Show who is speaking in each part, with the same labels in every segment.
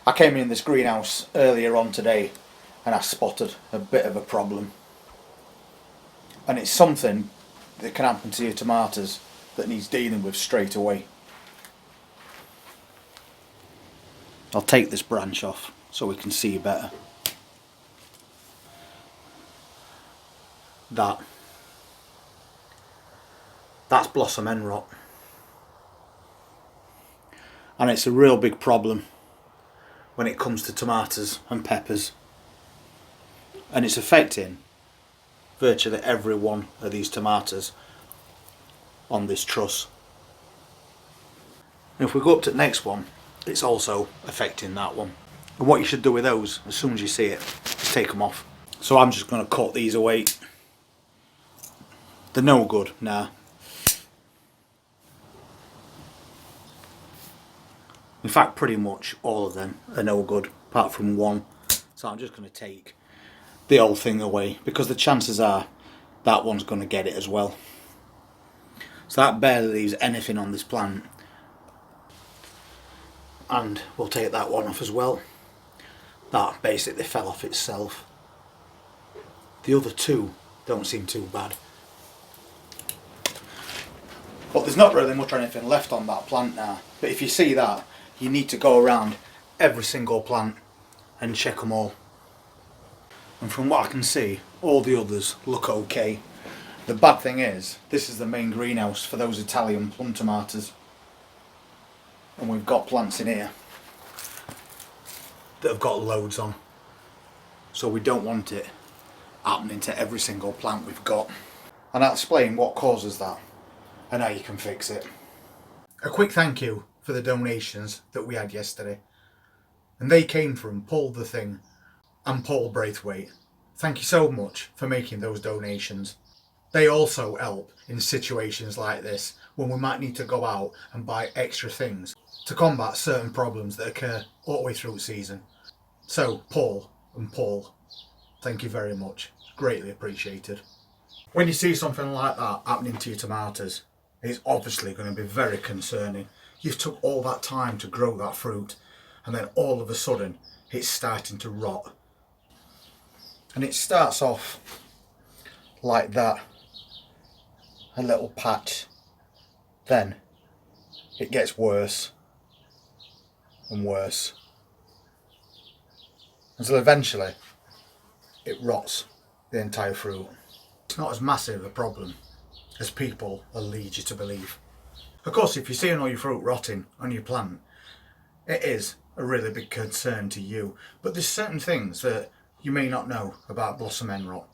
Speaker 1: I came in this greenhouse earlier on today and I spotted a bit of a problem. And it's something that can happen to your tomatoes that needs dealing with straight away. I'll take this branch off so we can see better. That's blossom end rot. And it's a real big problem when it comes to tomatoes and peppers. And it's affecting virtually every one of these tomatoes on this truss. And if we go up to the next one, it's also affecting that one. And what you should do with those, as soon as you see it, is take them off. So I'm just going to cut these away. They're no good now. In fact, pretty much all of them are no good, apart from one. So I'm just going to take the whole thing away, because the chances are that one's going to get it as well. So that barely leaves anything on this plant. And we'll take that one off as well. That basically fell off itself. The other two don't seem too bad. But there's not really much or anything left on that plant now. But if you see that, you need to go around every single plant and check them all. And from what I can see, all the others look okay. The bad thing is, this is the main greenhouse for those Italian plum tomatoes. And we've got plants in here that have got loads on. So we don't want it happening to every single plant we've got. And I'll explain what causes that and how you can fix it. A quick thank you for the donations that we had yesterday. And they came from Paul the Thing and Paul Braithwaite. Thank you so much for making those donations. They also help in situations like this when we might need to go out and buy extra things to combat certain problems that occur all the way through the season. So Paul and Paul, thank you very much. Greatly appreciated. When you see something like that happening to your tomatoes, it's obviously going to be very concerning. You've took all that time to grow that fruit and then all of a sudden it's starting to rot. And it starts off like that, a little patch. Then it gets worse and worse until eventually it rots the entire fruit. It's not as massive a problem as people will lead you to believe. Of course, if you're seeing all your fruit rotting on your plant, it is a really big concern to you. But there's certain things that you may not know about blossom end rot.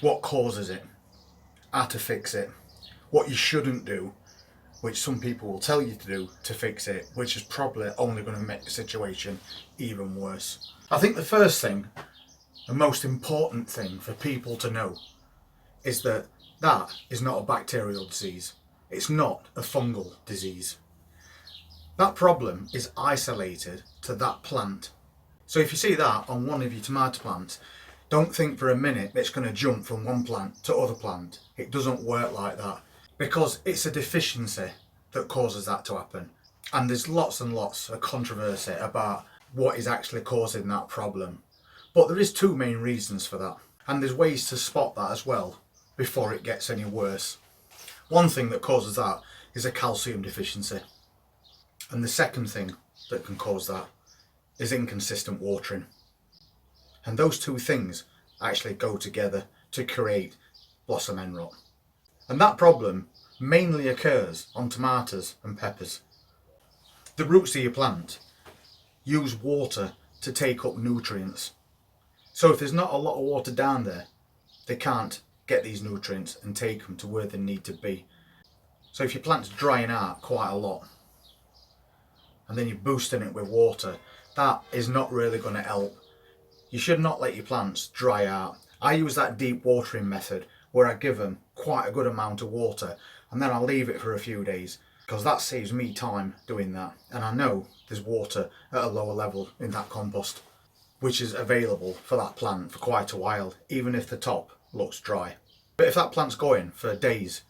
Speaker 1: What causes it, how to fix it, what you shouldn't do, which some people will tell you to do to fix it, which is probably only going to make the situation even worse. I think the first thing, the most important thing for people to know, is that that is not a bacterial disease. It's not a fungal disease. That problem is isolated to that plant. So if you see that on one of your tomato plants, don't think for a minute that it's going to jump from one plant to other plant. It doesn't work like that, because it's a deficiency that causes that to happen. And there's lots and lots of controversy about what is actually causing that problem. But there is two main reasons for that. And there's ways to spot that as well before it gets any worse. One thing that causes that is a calcium deficiency. And the second thing that can cause that is inconsistent watering. And those two things actually go together to create blossom end rot. And that problem mainly occurs on tomatoes and peppers. The roots of your plant use water to take up nutrients. So if there's not a lot of water down there, they can't get these nutrients and take them to where they need to be. So if your plant's drying out quite a lot, and then you're boosting it with water, that is not really going to help. You should not let your plants dry out. I use that deep watering method where I give them quite a good amount of water and then I'll leave it for a few days, because that saves me time doing that. And I know there's water at a lower level in that compost, which is available for that plant for quite a while, even if the top looks dry. But if that plant's going for days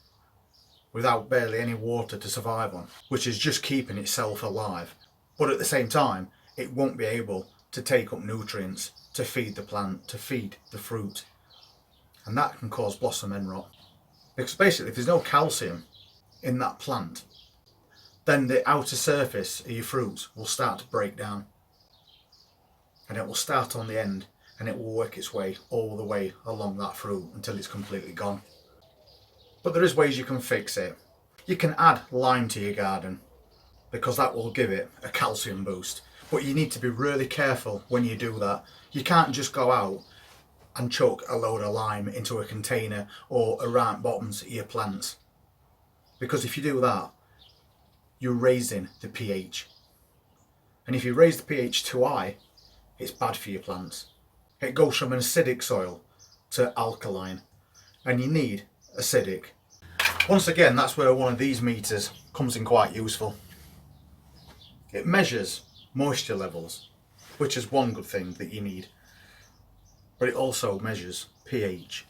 Speaker 1: without barely any water to survive on, which is just keeping itself alive, but at the same time it won't be able to take up nutrients to feed the plant, to feed the fruit. And that can cause blossom end rot. Because basically if there's no calcium in that plant, then the outer surface of your fruit will start to break down. And it will start on the end and it will work its way all the way along that fruit until it's completely gone. But there is ways you can fix it. You can add lime to your garden because that will give it a calcium boost. But you need to be really careful when you do that. You can't just go out and chuck a load of lime into a container or around bottoms of your plants. Because if you do that, you're raising the pH. And if you raise the pH too high, it's bad for your plants. It goes from an acidic soil to alkaline, and you need acidic. Once again, that's where one of these meters comes in quite useful. It measures moisture levels, which is one good thing that you need, but it also measures pH.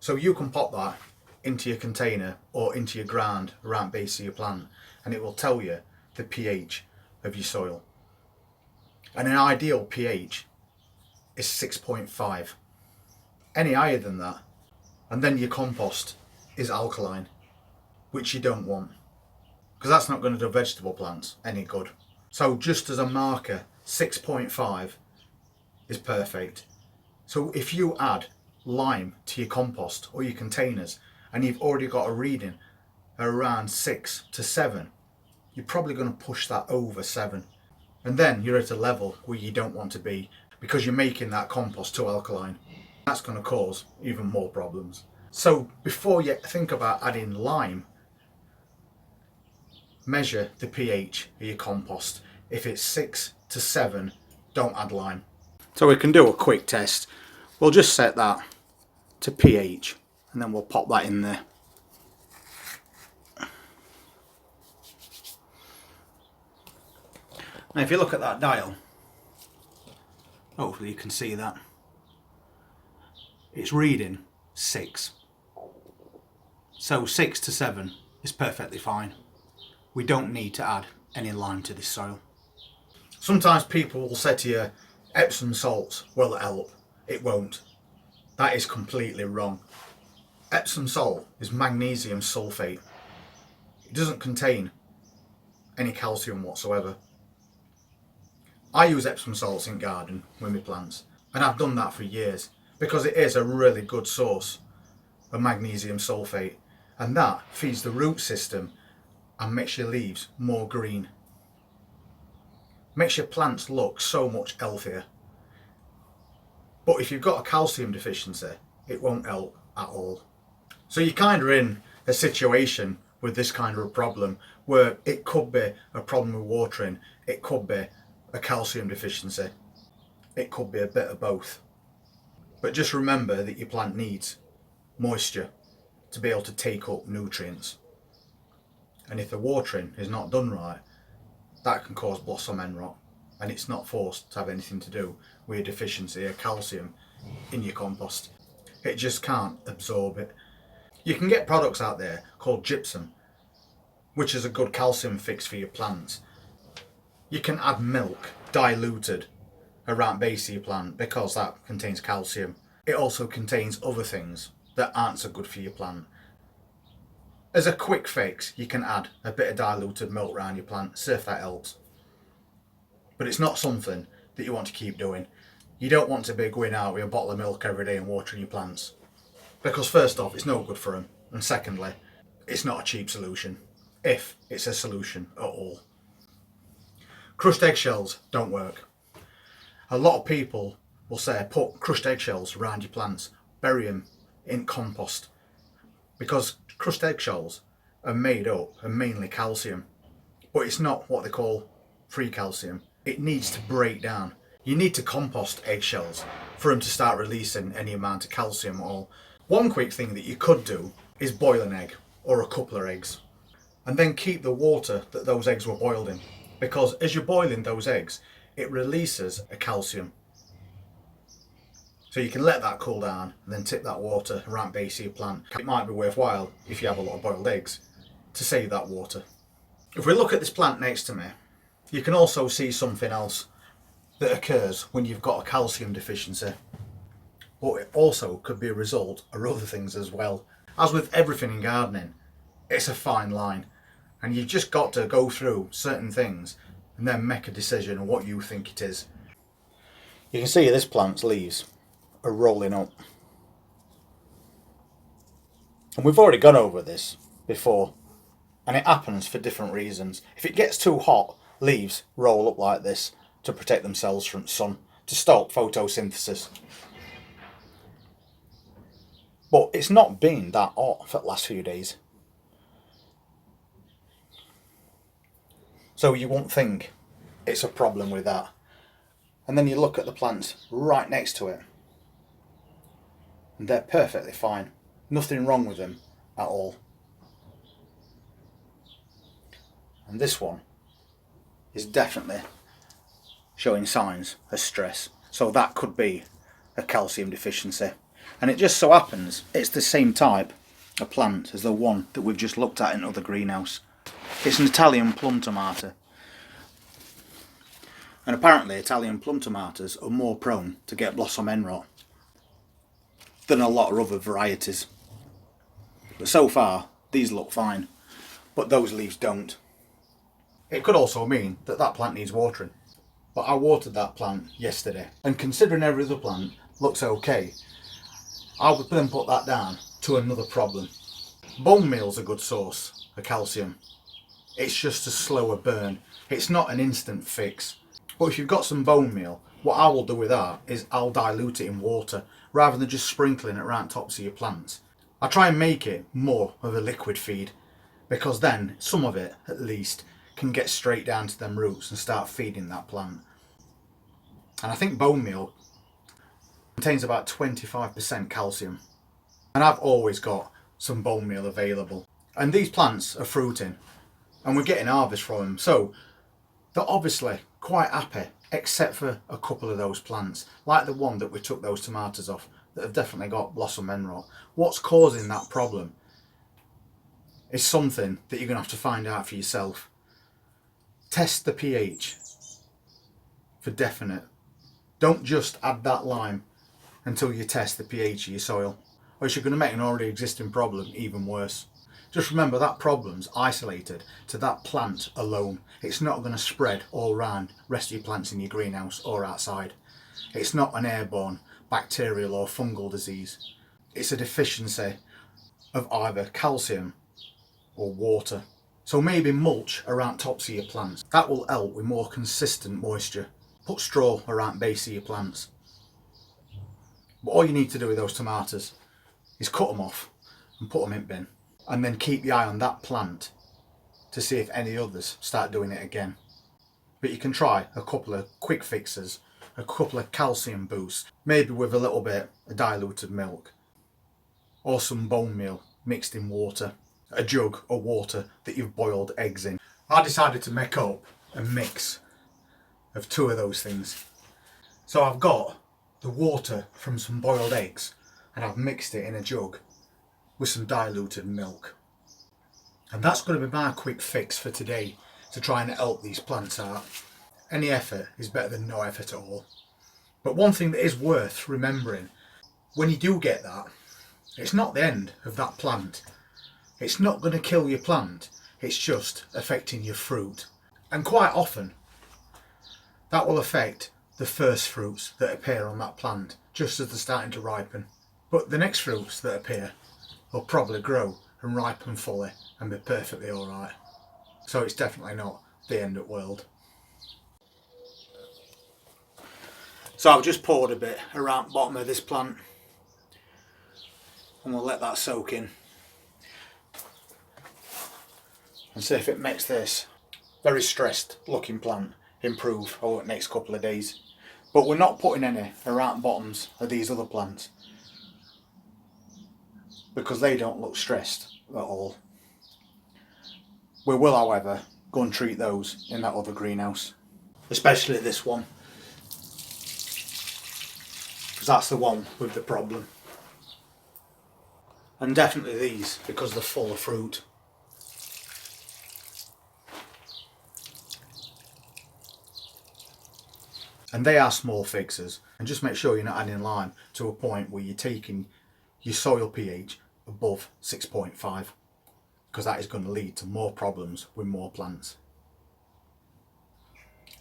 Speaker 1: So you can pop that into your container or into your ground around base of your plant, and it will tell you the pH of your soil. And an ideal pH is 6.5. Any higher than that, and then your compost is alkaline, which you don't want, because that's not going to do vegetable plants any good. So just as a marker, 6.5 is perfect. So if you add lime to your compost or your containers and you've already got a reading around 6 to 7, you're probably going to push that over 7. And then you're at a level where you don't want to be because you're making that compost too alkaline. That's going to cause even more problems. So before you think about adding lime, measure the pH of your compost. If it's 6 to 7, don't add lime. So we can do a quick test. We'll just set that to pH and then we'll pop that in there. Now if you look at that dial, hopefully you can see that, it's reading 6. So 6 to 7 is perfectly fine. We don't need to add any lime to this soil. Sometimes people will say to you, Epsom salts will help. It won't. That is completely wrong. Epsom salt is magnesium sulfate. It doesn't contain any calcium whatsoever. I use Epsom salts in garden with my plants, and I've done that for years because it is a really good source of magnesium sulfate, and that feeds the root system and makes your leaves more green. Makes your plants look so much healthier. But if you've got a calcium deficiency, it won't help at all. So you're kind of in a situation with this kind of a problem where it could be a problem with watering, it could be a calcium deficiency, it could be a bit of both. But just remember that your plant needs moisture to be able to take up nutrients. And if the watering is not done right, that can cause blossom end rot, and it's not forced to have anything to do with a deficiency of calcium in your compost. It just can't absorb it. You can get products out there called gypsum, which is a good calcium fix for your plants. You can add milk diluted around base of your plant because that contains calcium. It also contains other things that aren't so good for your plant. As a quick fix, you can add a bit of diluted milk around your plant, see if that helps. But it's not something that you want to keep doing. You don't want to be going out with a bottle of milk every day and watering your plants. Because first off, it's no good for them. And secondly, it's not a cheap solution, if it's a solution at all. Crushed eggshells don't work. A lot of people will say put crushed eggshells around your plants, bury them in compost, because crushed eggshells are made up of mainly calcium, but it's not what they call free calcium. It needs to break down. You need to compost eggshells for them to start releasing any amount of calcium at all. One quick thing that you could do is boil an egg or a couple of eggs and then keep the water that those eggs were boiled in, because as you're boiling those eggs it releases a calcium. So you can let that cool down and then tip that water around base of your plant. It might be worthwhile, if you have a lot of boiled eggs, to save that water. If we look at this plant next to me, You can also see something else that occurs when you've got a calcium deficiency, but it also could be a result of other things as well. As with everything in gardening, it's a fine line, and you've just got to go through certain things and then make a decision on what you think it is. You can see this plant's leaves are rolling up, and we've already gone over this before, and it happens for different reasons. If it gets too hot, leaves roll up like this to protect themselves from sun, to stop photosynthesis. But it's not been that hot for the last few days, so you won't think it's a problem with that. And then you look at the plants right next to it, and they're perfectly fine. Nothing wrong with them at all. And this one is definitely showing signs of stress, so that could be a calcium deficiency. And it just so happens it's the same type of plant as the one that we've just looked at in another greenhouse. It's an Italian plum tomato, and apparently Italian plum tomatoes are more prone to get blossom end rot than a lot of other varieties. But so far these look fine, but those leaves don't. It could also mean that that plant needs watering, but I watered that plant yesterday, and considering every other plant looks okay, I would then put that down to another problem. Bone meal's a good source of calcium. It's just a slower burn. It's not an instant fix. But if you've got some bone meal, what I will do with that is I'll dilute it in water rather than just sprinkling it around tops of your plants. I try and make it more of a liquid feed, because then some of it at least can get straight down to them roots and start feeding that plant. And I think bone meal contains about 25% calcium, and I've always got some bone meal available. And these plants are fruiting and we're getting harvest from them, so they're obviously quite happy, except for a couple of those plants, like the one that we took those tomatoes off, that have definitely got blossom end rot. What's causing that problem is something that you're going to have to find out for yourself. Test the pH for definite. Don't just add that lime until you test the pH of your soil, or you're going to make an already existing problem even worse. Just remember that problem's isolated to that plant alone. It's not going to spread all around rest of your plants in your greenhouse or outside. It's not an airborne, bacterial or fungal disease. It's a deficiency of either calcium or water. So maybe mulch around tops of your plants. That will help with more consistent moisture. Put straw around base of your plants. But all you need to do with those tomatoes is cut them off and put them in bin, and then keep your eye on that plant to see if any others start doing it again. But you can try a couple of quick fixes, a couple of calcium boosts, maybe with a little bit of diluted milk or some bone meal mixed in water, a jug of water that you've boiled eggs in. I decided to make up a mix of two of those things. So I've got the water from some boiled eggs and I've mixed it in a jug with some diluted milk. And that's going to be my quick fix for today to try and help these plants out. Any effort is better than no effort at all. But one thing that is worth remembering, when you do get that, it's not the end of that plant. It's not going to kill your plant, it's just affecting your fruit. And quite often, that will affect the first fruits that appear on that plant, just as they're starting to ripen. But the next fruits that appear will probably grow and ripen fully and be perfectly alright. So it's definitely not the end of the world. So I've just poured a bit around the bottom of this plant and we'll let that soak in and see if it makes this very stressed looking plant improve over the next couple of days. But we're not putting any around the bottoms of these other plants because they don't look stressed at all. We will, however, go and treat those in that other greenhouse, especially this one, because that's the one with the problem. And definitely these, because they're full of fruit. And they are small fixes. And just make sure you're not adding lime to a point where you're taking your soil pH above 6.5, because that is going to lead to more problems with more plants.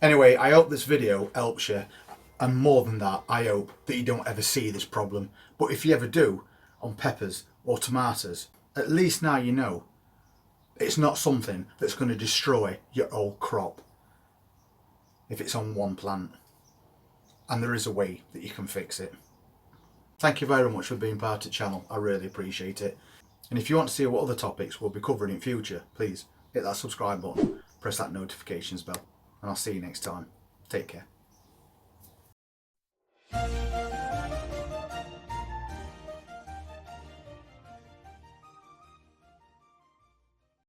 Speaker 1: Anyway, I hope this video helps you, and more than that, I hope that you don't ever see this problem. But if you ever do, on peppers or tomatoes, at least now you know it's not something that's going to destroy your whole crop if it's on one plant. And there is a way that you can fix it. Thank you very much for being part of the channel, I really appreciate it. And if you want to see what other topics we'll be covering in future, please hit that subscribe button, press that notifications bell, and I'll see you next time. Take care.